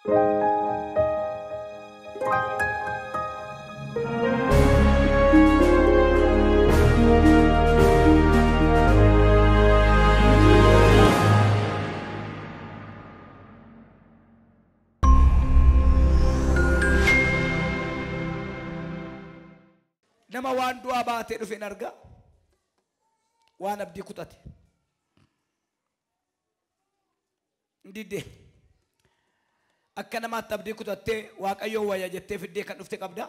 nama waan du'a baatee dhufe arga waan abdii kutate ndidde akka namaatti abdii kutattee waaqayyo wayya jettee fiddee kan dhufte qabda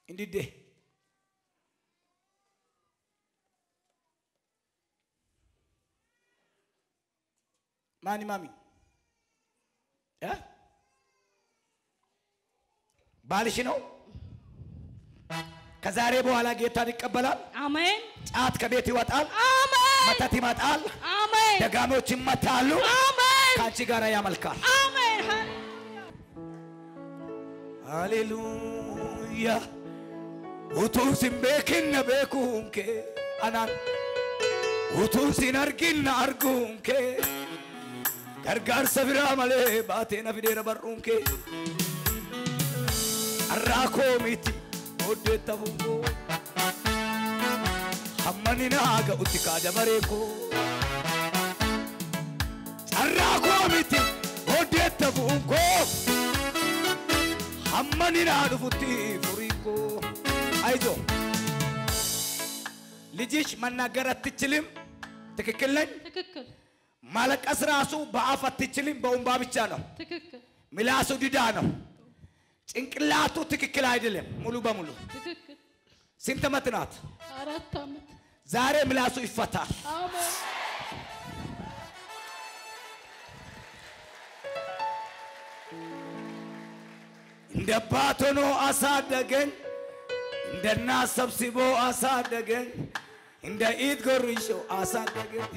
ndidde ማኒ ማሚ ባልሽ ነው ከዛሬ በኋላ ጌታን ይቀበላል አሜን ጫት ከቤት ይወጣል አሜን መተት ይመጣል አሜን ደጋሞች ይመታሉ አሜን ካንቺ ጋር ያመልካል አሜን ሃሌሉያ utuu sin beekinna beekuun kee anaan utuu sin arginna arguun kee gargaarsa biraa malee baatee na fideera barruun kee arraa koo miti booddeetta fuungoo hammani naa ga'utti kaada baree koo arraa koo miti booddeetta fuungoo hammani naa dhufutti furii koo አይዞ ልጅሽ መናገር አትችልም ትክክል ነኝ ትክክል ማለቀስ ራሱ በአፍ አትችልም በእንባ ብቻ ነው ትክክል ምላሱ ዲዳ ነው ጭንቅላቱ ትክክል አይደለም ሙሉ በሙሉ ትክክል ስንት ዓመት ናት 4 ዓመት ዛሬ ምላሱ ይፈታል አሜን እንደባቶ ነው አሳደገኝ እንደና ሰብስቦ አሳደገኝ እንደ ኢድ ጎርሾ አሳደገኝ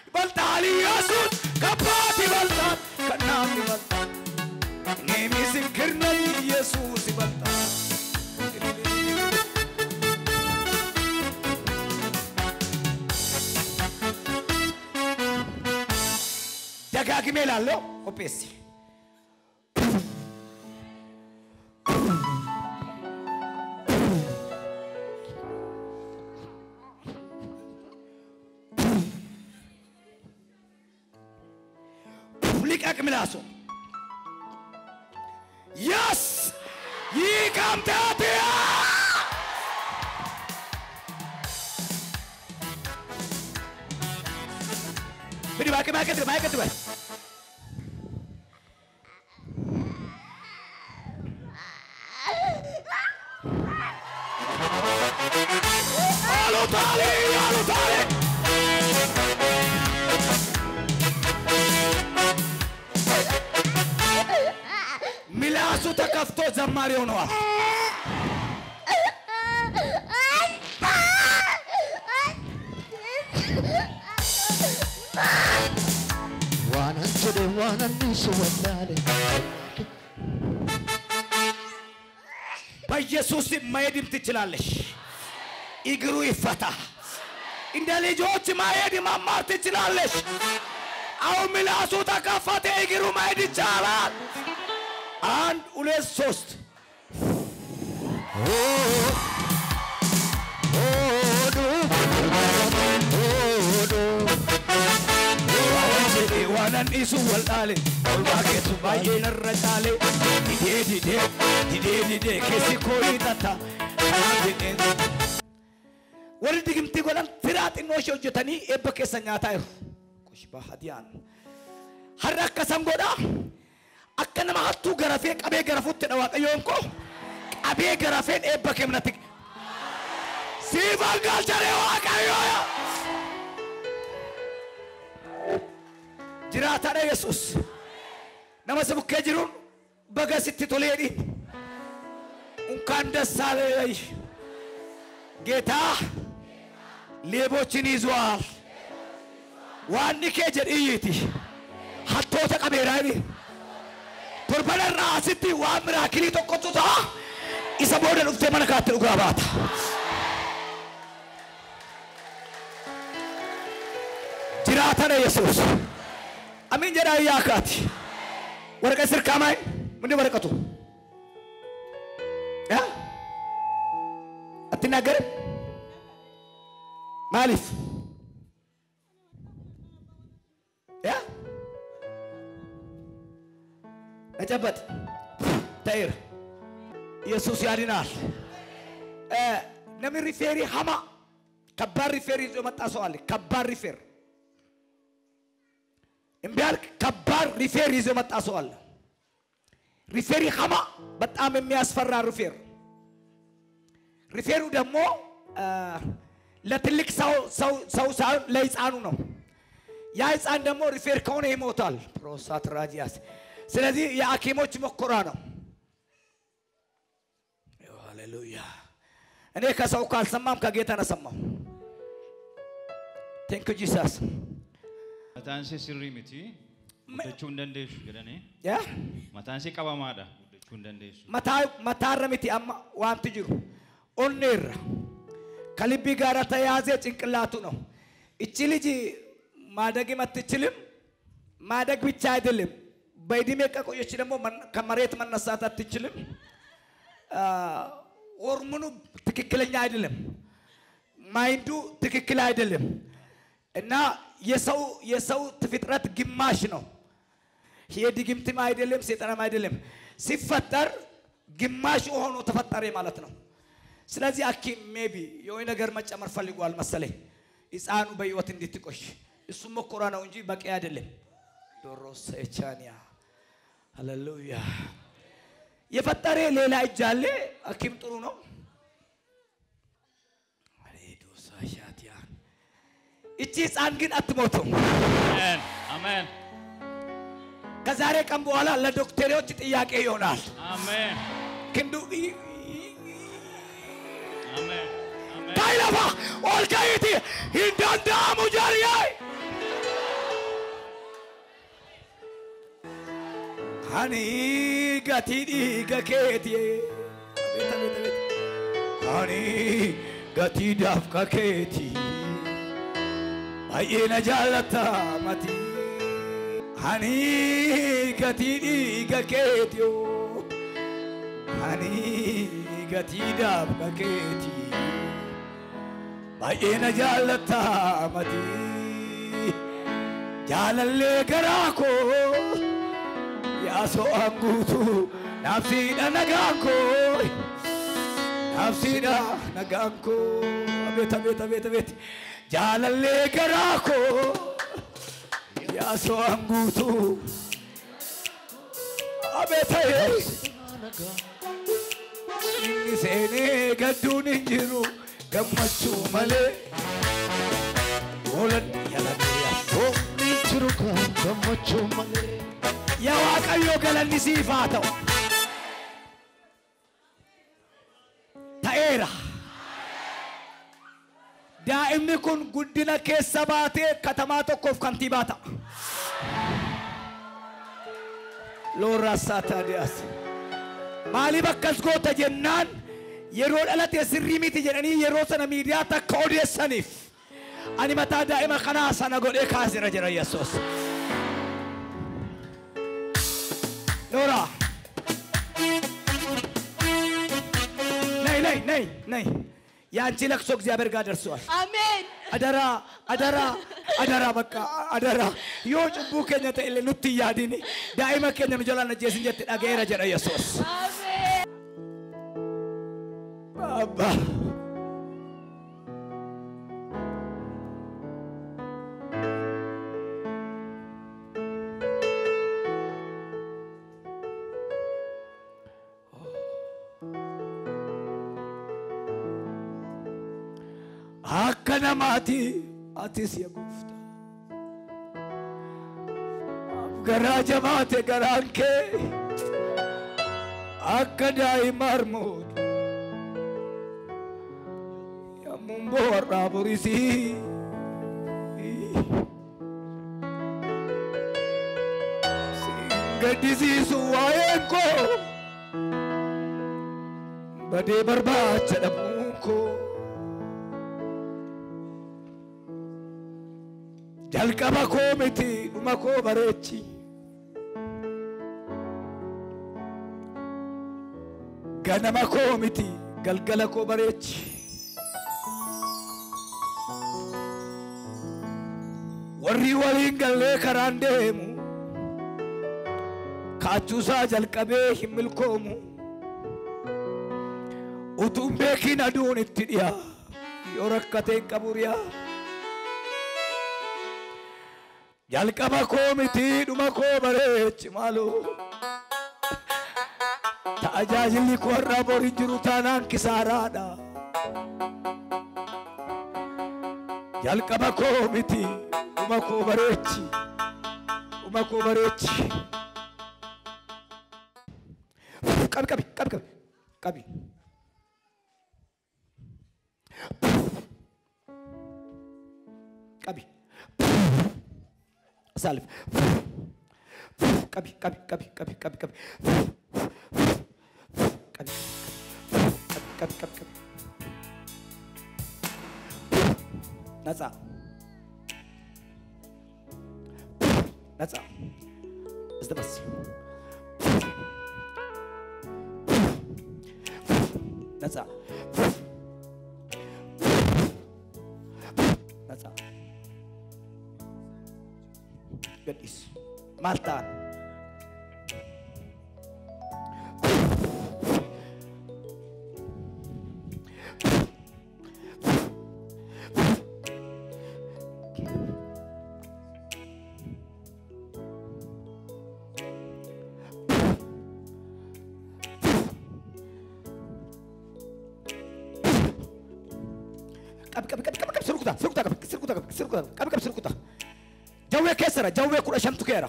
ይበልጣል ኢየሱስ ከአባት ይበልጣል ከእናት ይበልጣል እኔ ምስክር ነኝ ኢየሱስ ይበልጣል ደጋግሜ እላለሁ ቆጴስ ምላሱ yes ይቀምጣት ቢዲ ማከት በል አሉታሊ ሚላሱ ተከፍቶ ዘማሪ ሆነዋል ዋናንሱ ወላለ በኢየሱስ መሄድም ትችላለሽ እግሩ ይፈታ እንደ ልጆች መሄድ መማር ትችላለሽ አሁን ሚላሱ ተከፈተ እግሩ መሄድ ይቻላል አንድ ሁለት ሶስት ዋናን ኢሱ ወልጣለ ወልባከቱ ባየን ረጣለ ዲዴ ከሲኮይታታ ወልድ ግምቲ ጎላን ፍራጥ ነው ሾጀተኒ ኤበከሰኛታዩ ኩሽባ ሀዲያን ሐረከ ሰምጎዳ أكن ما هتو جرافين أبي جرافوت نواق يومكو أبي جرافين إيه بكم نتيج سيفان قال جري واق يوم جراتنا يسوس نما سبوك كجرون بقى ستة توليني وكان دسالي جيتا ليبو تشينيزوال واني كجر إيتي حتى تكبراني torban raasiti waan miraakilii tokkotu ta'a isa booda dhuftee mana kaatti dhugaa baata jiraatana yesuus أمين جرا يا كاتي ورقة سر كاماي من ورقته يا أتينا قرب مالف يا أجابت تير يسوع يارينال نمي ريفيري هما كبار ريفيري زو متى سؤالي كبار ريفير إمبارك كبار ريفيري زو متى سؤال ريفيري هما بتأم مياس فرار ريفير ريفيرو دمو لا تلك سو ليس عنو يا إس عن دمو ريفير كونه موتال بروسات راجياس سلذي يا أكيموش مكورانو هاليلويا أنا كساو كال سمام كجيت أنا سمام thank you Jesus Mataan se sirri miti guddachuun dandeessu jedhanii yeah mataan se qabamaadha guddachuun dandeessu mataarra miti amma waanti jiru onneerra kalibbii gaara tayaazee cinqillaatu ነው እቺ ልጅ ማደግ የማትችልም ማደግ ብቻ አይደለም በእድሜ ከቆየች ደግሞ ከመሬት መነሳት አትችልም ሆርሞኑ ትክክለኛ አይደለም ማይንዱ ትክክል አይደለም እና የሰው ፍጥረት ግማሽ ነው የድግምትም አይደለም ሰይጣንም አይደለም ሲፈጠር ግማሽ ሆኖ ተፈጠረ ማለት ነው ስለዚህ አኪም ሜቢ የሆነ ነገር መጨመር ፈልጓል መሰለኝ ኢሳኑ በህይወት እንድትቆሽ እሱ መኮራ ነው እንጂ በቂ አይደለም ዶሮስ ኤቻኒያ ሃሌሉያ የፈጠረ ሌላ እጅ አለ አኪም ጥሩ ነው አሌዶሳ ሻቲያ እቺ ህፃን ግን አትሞትም አሜን አሜን ከዛሬ ቀን በኋላ ለዶክተሮች ጥያቄ ይሆናል አሜን ክንዱ አሜን ታይላፋ ኦልካይቲ hindandamu ሙጃሪያይ ሃኒ ጋቲዲ ጋኬቲ ቤታ ሃኒ ጋቲዳፍ ጋኬቲ አየና ጃለታ ማቲ ሃኒ ጋቲዲ ጋኬቲዮ ሃኒ ጋቲዳፍ ጋኬቲ አየና ጃለታ ማቲ ጃለሌ ገራኮ ያሶ አንጉቱ ናፍሲዳ ነጋንኮ ናፍሲዳ ነጋንኮ አቤት ጃለሌ ገራኮ ያሶ አንጉቱ አቤት ኢኒሴኔ ገዱን እንጅሩ ገመቹ መሌ ወለን ያላኔ ያፎ እንጅሩ ገመቹ መሌ يا واقعيو قالني سيفاتو تايرا دائما يكون قدنا كسباتي كتماتو كوف كنتيباتا لو راساتا دياس مالي بكس قوتا جنان يرول ألا تسري ميتي جناني يروسنا ميدياتا كودي السنيف أني متى دائما خناس أنا قول إيه كاسي رجل يسوس نورا ناي يا أنتي لك سوق زيابر قادر سؤال آمين أدرا بكا أدرا يوج بوك نتا إلى نتي ياديني دائما كنا مجالا نجيسين جت أجيرا جرا يسوس آمين بابا أكنا ماتي أتيس يا غفتا أفكار جماعة كرانك أكنا يمرمود يا ممبور رابوريسي سينغديسي سواينكو بدي برباد جدمونكو jalqaba koo miti dhuma koo bareechi ganama koo miti galgala koo bareechi warri waliin gallee karaan deemu kaachuusaa jalqabee hin milkoomu utuun beekiin aduun itti dhiyaa yoo rakkateen qaburiyaa jalqaba koo miti dhuma koo bareechi maaloo tajaajilli koo irraa borii jiru taanaan kisaaraadha jalqaba koo miti dhuma koo bareechi dhuma koo bareechi qabi Salve. Cabe. Nasa. Zdabas. Nasa. Gadis. Malta. Sirkuta. Jawwe kesera, jawwe kuda shamtu kera.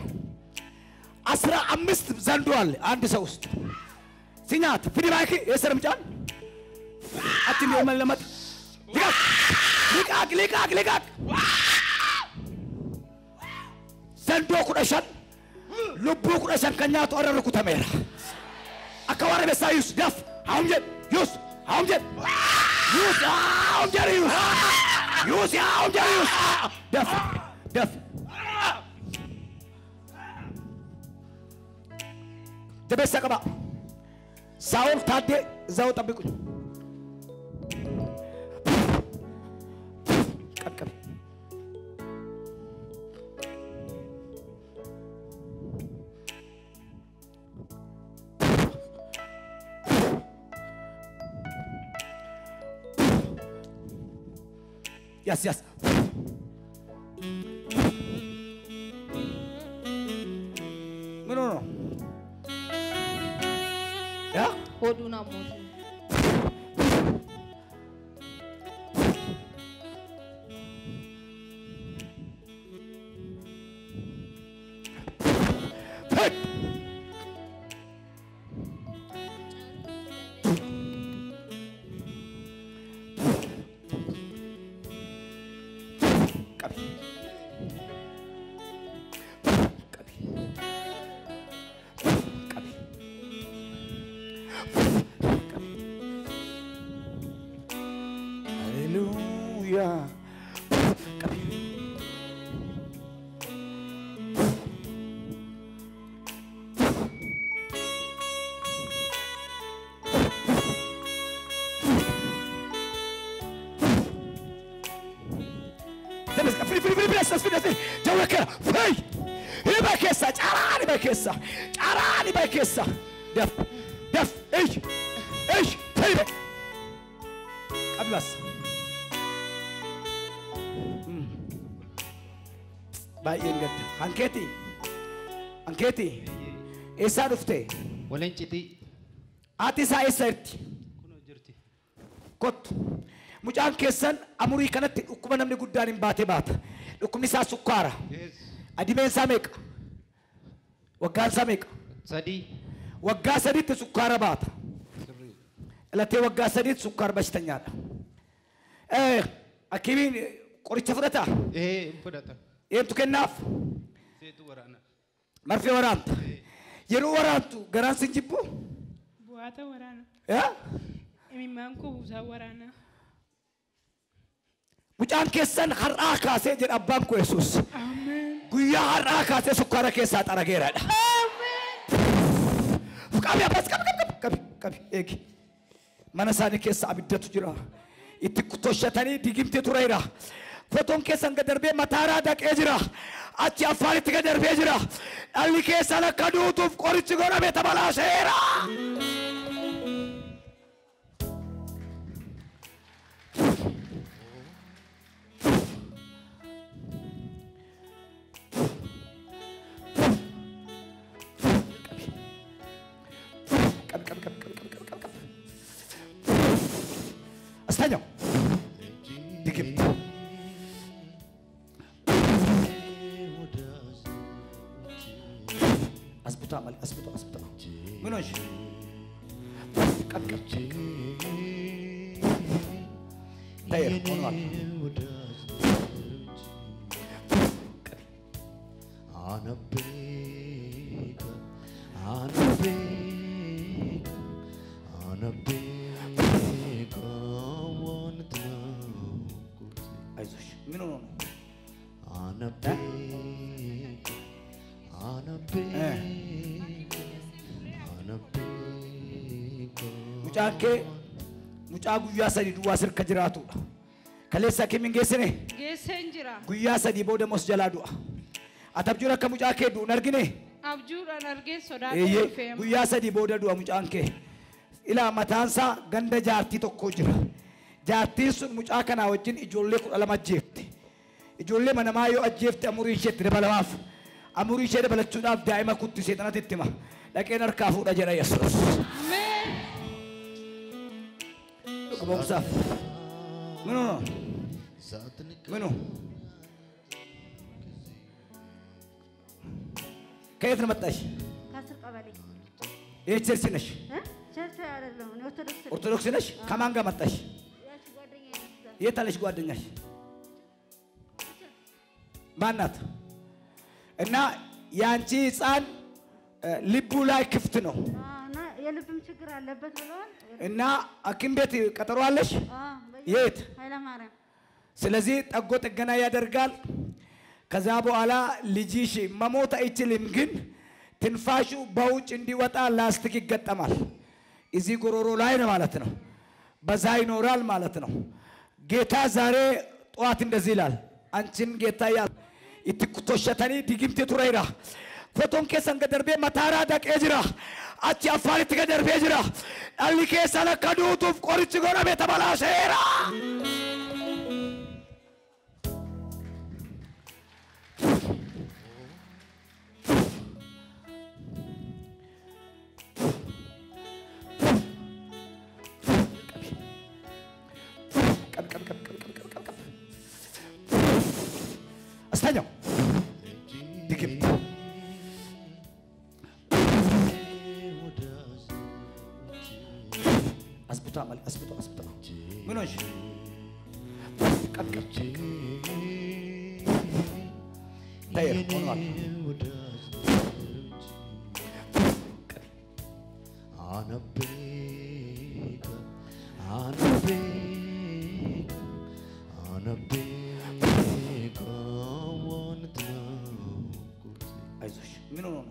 Asra amist zandual andi sa ust. Sinyat, fidi baki, yeser mjan. Ati li omal lamat. Ligak. Zandu kuda shan. Lubu kuda shan kanyatu orang rukuta mera. Akawara besa yus, daf, haumjet, yus. Daf. Jabesa kaba. Saul tade zau tabiku. Kap. Yes. No. Yeah? Hoduna motu. Hey! Hallelujah. Carani bakessa. Def. Eish. Taybe. Ablas. Baay'een gadda. Ankeeti. Eessaa dhufte? Walanciti. Ati isaa eessa jirti? Kunoo jirti. Kottu. Mucaan keessan amurii kanatti dhukkuba namni guddaan hin baata. Dhukkubni isaa sukkaara. Adimeen isaa meeqa? Waggaan isaa meeqa? Sadii. Waggaa sadiitti sukkaara baata. Ilatee waggaa sadiitti sukkaara bashtanyaadha. Akimiin qoricha fudhataa? Fudhata. Eentu kennaaf? Seetu waraana. Marfee waraanta. Yeroo waraantu garaan sin jibbu? Bu'aata waraana. Yaa? Imimmaan koo buusaa waraana. mucaan keessan har'aa kaasee jedha abbaan koo Yesuus guyyaa har'aa kaasee sukkaara keessaa xarageeraadha qabi eegi mana isaanii keessa abiddatu jira itti kutoshatanii digimti tureera fotoon keessan gadarbee mataaraa daqee jira achi affaanitti gadarbee jira dhalli keessan akka duutuuf qorichi godhame tabalaaseera Astaño. Digimt. Asbuta mal, asbuta. Menoj. Kap. Dayer, onwal. Ayzosh. Mino no. Mucaa guyyaa sadii duwwaa sirka jiraatudha. Kaleessa kimiin geessine? Geesseen jira. Guyyaa sadii booda mos jalaa du'a. Ati abjuun akka mucaa kee du'u hin argine? Abjuudhaan argee sodaatee dhufee. Guyyaa sadii booda du'a mucaan kee. Ilaa mataansaa ganda jaartii tokko jira. Jaartiin sun mucaa kanaa wajjin ijoollee 12 ajjeefte. Ijoollee manamaa yoo ajjeefte amurii isheetti dabalamaaf. Amurii ishee dabalachuudhaaf daa'ima kutti seexanatti itti hima. Dhaqeen harkaa fuudha jedha Yesuus. Ameen. Dhugumaaf. Minu. ከየት ነው መጣሽ? ከአስር ቀበሌ። የት ቸርች ነሽ? ቸርች አይደለም፣ እኔ ኦርቶዶክስ ነኝ። ኦርቶዶክስ ነሽ? ከማን ጋር መጣሽ? ያቺ ጓደኛዬ ናት። የት አለሽ ጓደኛሽ? ማን ናት? እና ያንቺ ሕፃን ልቡ ላይ ክፍት ነው እና የልብም ችግር አለበት ብለዋል። እና ሐኪም ቤት ቀጠሮ አለሽ? የት? ኃይለማርያም። ስለዚህ ጠጎ ጥገና ያደርጋል። ከዛ በኋላ ልጅሽ መሞት አይችልም፣ ግን ትንፋሹ በውጭ እንዲወጣ ላስቲክ ይገጠማል። እዚህ ጉሮሮ ላይ ነው ማለት ነው። በዛ ይኖራል ማለት ነው። ጌታ ዛሬ ጠዋት እንደዚህ ይላል፣ አንቺን ጌታ ያል ኢትኩቶሸተኒ ዲግምቲ ቱሬራ ፎቶን ከሰን ገደርቤ መታራ ደቄ ጅራ አቺ አፋሪት ገደርቤ ጅራ ዳሊ ከሰን ከዱቱፍ ቆርጭ ጎረቤ ተበላሸራ Astaño. Digimt. Asbuta mal, asbuta. Menoj. Kap. Dayer, onwal. አይዞሽ ምን ሆኖ ነው?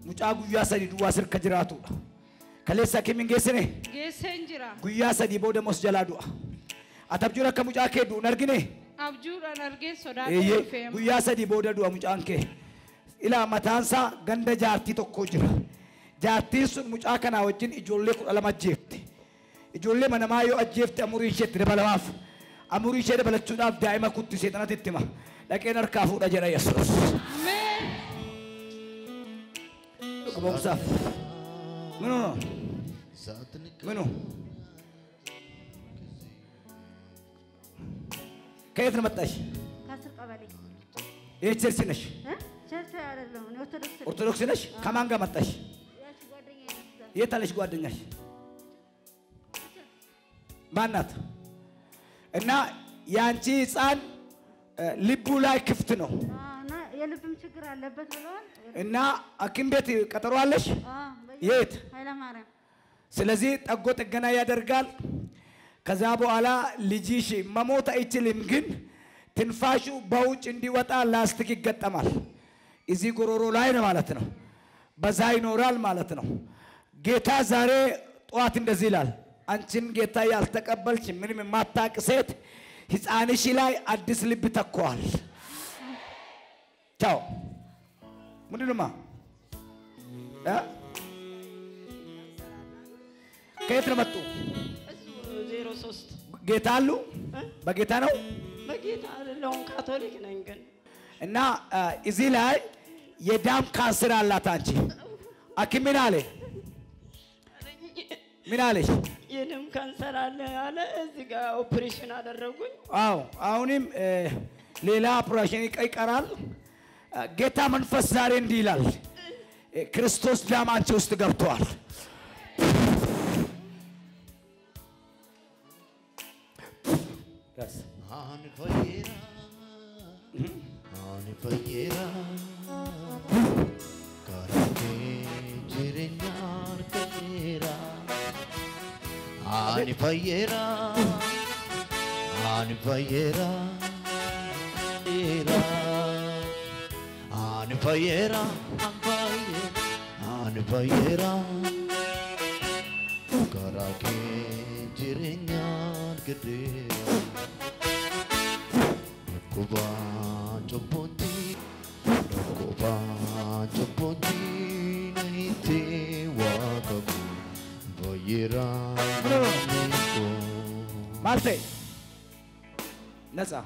ሙጫ ጉያ ሰዲ ዱዋ ስር ከጅራቱ ከሌሳ ከሚን ጌስኔ Geesseen jira. ጉያ ሰዲ ቦደ ሞስ ጀላ ዱአ አተብጁራ ከሙጫ ከዱ ነርግኔ Abjuudhaan argee sodaatee dhufee. ጉያ ሰዲ ቦደ ዱአ ሙጫን ከ ኢላ መታንሳ ገንደ ጃርቲ ቶኮ ጅራ jaartiin sun mucaa kanaa wajjin ijoollee 12 ajjeefte. Ijoollee manamaa yoo ajjeefte amurii isheetti dabalamaaf. Amurii ishee dabalachuudhaaf daa'ima kutti seexanatti itti hima. Dhaqeen harkaa fuudha jedha Yesuus. Ameen. Dhugumaaf. Minu. ከየት ነው መጣሽ? ከአስር ቀበሌ። የት ቸርች ነሽ? ቸርች አይደለም፣ እኔ ኦርቶዶክስ ነኝ። ኦርቶዶክስ ነሽ? ከማን ጋር መጣሽ? ያቺ ጓደኛዬ ናት። የት አለሽ ጓደኛሽ? ማን ናት? እና ያንቺ ሕፃን ልቡ ላይ ክፍት ነው እና የልብም ችግር አለበት ብለዋል። እና ሐኪም ቤት ቀጠሮ አለሽ? የት? ኃይለ ማርያም። ስለዚህ ጠጎ ጥገና ያደርጋል። ከዛ በኋላ ልጅሽ መሞት አይችልም፣ ግን ትንፋሹ በውጭ እንዲወጣ ላስቲክ ይገጠማል። እዚህ ጉሮሮ ላይ ነው ማለት ነው። በዛ ይኖራል ማለት ነው። ጌታ ዛሬ ጠዋት እንደዚህ ይላል፣ አንቺን ጌታ ያልተቀበልሽ ምንም የማታውቅ ሴት ሕፃንሽ ላይ አዲስ ልብ ተኳል። ቻው ምንድነው? ከየት ነው መጡ? 03 ጌታ አሉ? በጌታ ነው? በጌታ አይደለሁም፣ ካቶሊክ ነኝ ግን። እና እዚህ ላይ የደም ካንሰር አላት አንቺ። ሐኪም ምን አለ? ምን አለሽ? የደም ካንሰር አለ አለ። እዚህ ጋር ኦፕሬሽን አደረጉኝ። አዎ አሁንም ሌላ ኦፕሬሽን ይቀራል። ጌታ መንፈስ ዛሬ እንዲህ ይላል፣ ክርስቶስ ደም አንቺ ውስጥ ገብቷል። Ani fayera, ani fayera, ani fayera, ani fayera, karake jirenyan gede, kuba jopoti, nahi te wakabu. Marte Nasa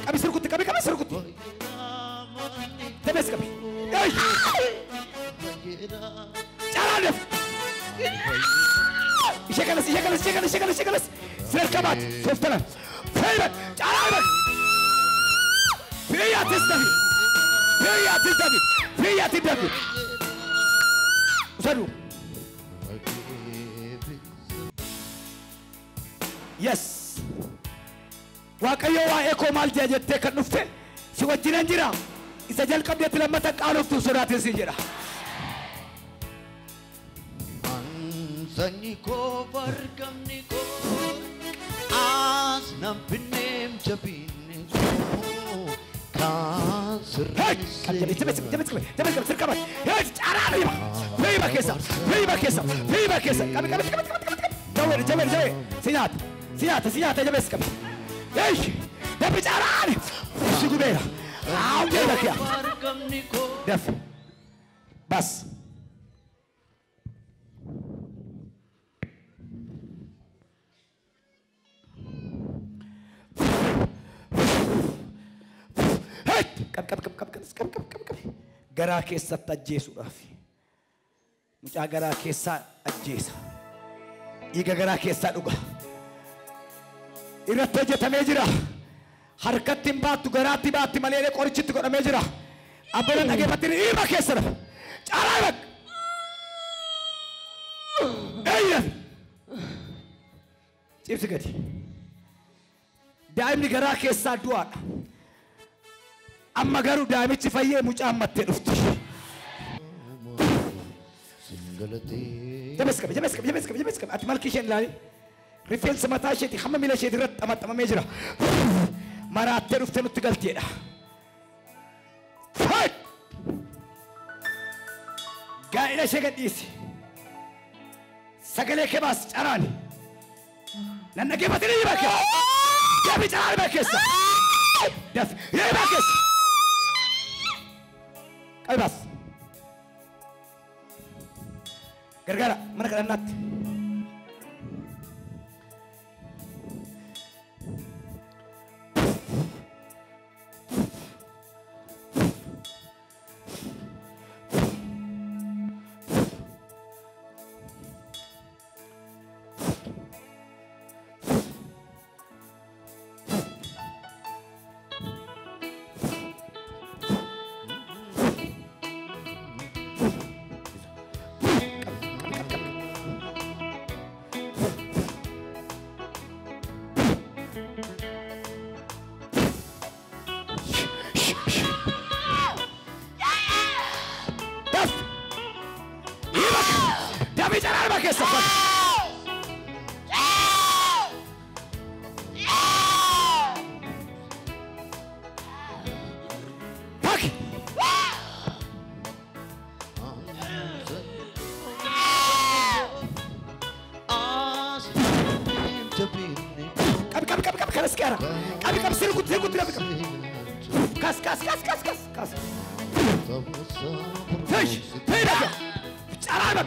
Kami serkuti Tebes kami Jalan Şakalas. Serkabat. Softana. Feyret. Çağırmak. Fiyat istedim. Usaru. Yes. Waaqayyo waa'ee koo maal jettee kan dhufte si wajjinan jira. Isa jalqabdeetti lammata qaaloftu sodaatin si jira. Saniko vargamniko as nampinem jabiniko cancer. Hey, tebes serkabat. Hey, arani. Vem bakesa. Kami. Jawer. Sinat, tebes kami. Hey, tebes arani. Sigubera. Gel ya. Def. Bas. Kap. Garaa keessatti ajjeesuudhaaf. Mucaa garaa keessaa ajjeesa. Dhiiga garaa keessaa dhuga. Irratti hojjetamee jira. Harkatti hin baattu garaatti baatti malee qorichitti godhamee jira. Abbana dhageeffatti dhiiba keessa dhafa. Caalaa bak. Eeyyan. Cibsi gadi. Daa'imni garaa keessaa du'aadha. Amma garuu daa'imichi fayyee mucaa ammattee dhufti. Jabees qabi. Ati malki isheen ilaali. Rifeensa mataa isheetii hamma miila isheetii irratti xamaxamamee jira. Maraattee dhuftee nutti galteedha. Gaa'ela ishee gadhiisi. Sagalee kee baasi caraani. Nan dhageeffatanii ni bakkeessa. Gaabii caraani bakkeessa. Dafi ni bakkeessa. Qaybas. Gargaara mana kadhannaatti. ፈክ كم كرسكارا كم سيركوت كاس كاس كاس كاس كاس كاس فيش فينك عرابك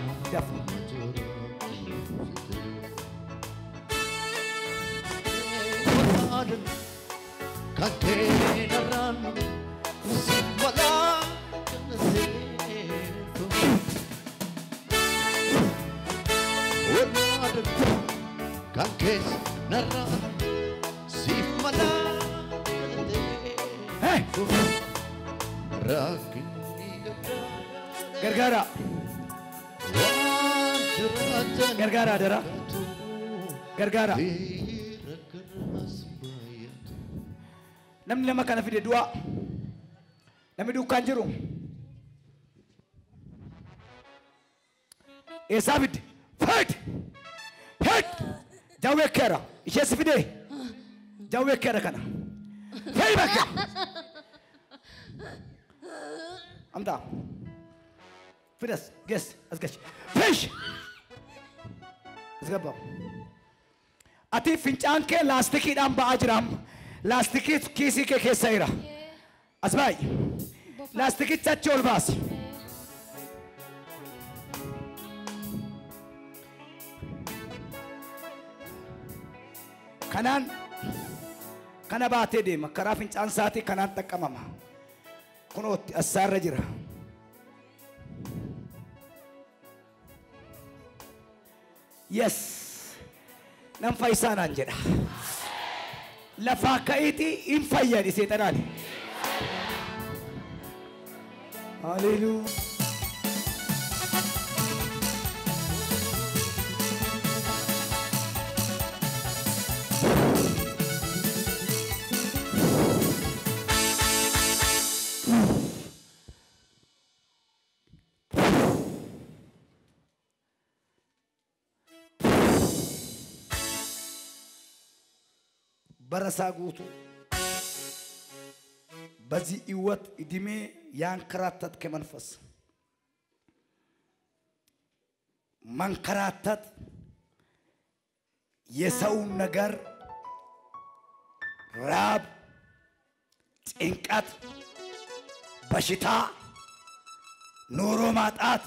Gargara Gargara dara Gargara Namni lama kana fide dua Namni dukan jiru Sabit fight hit Jawe kera ishe sifide Jawe kera kana Hey baka Amda Fidas guess asgash fish asgaba Ati fincaan ke lastiki dam ba ajram lastiki kisi ke kesaira asbai lastiki chachol bas kanan kana baate de makara fincaan saati kanan takamama kunot asar jira Yes, nam faisan anjeda. Lafa kaiti infaya di setanani. Hallelujah. برساقوتو بزي إيوات إدمي يان كراتت كمنفس من كراتت يسو نجر راب إنكات بشتا نورو ماتات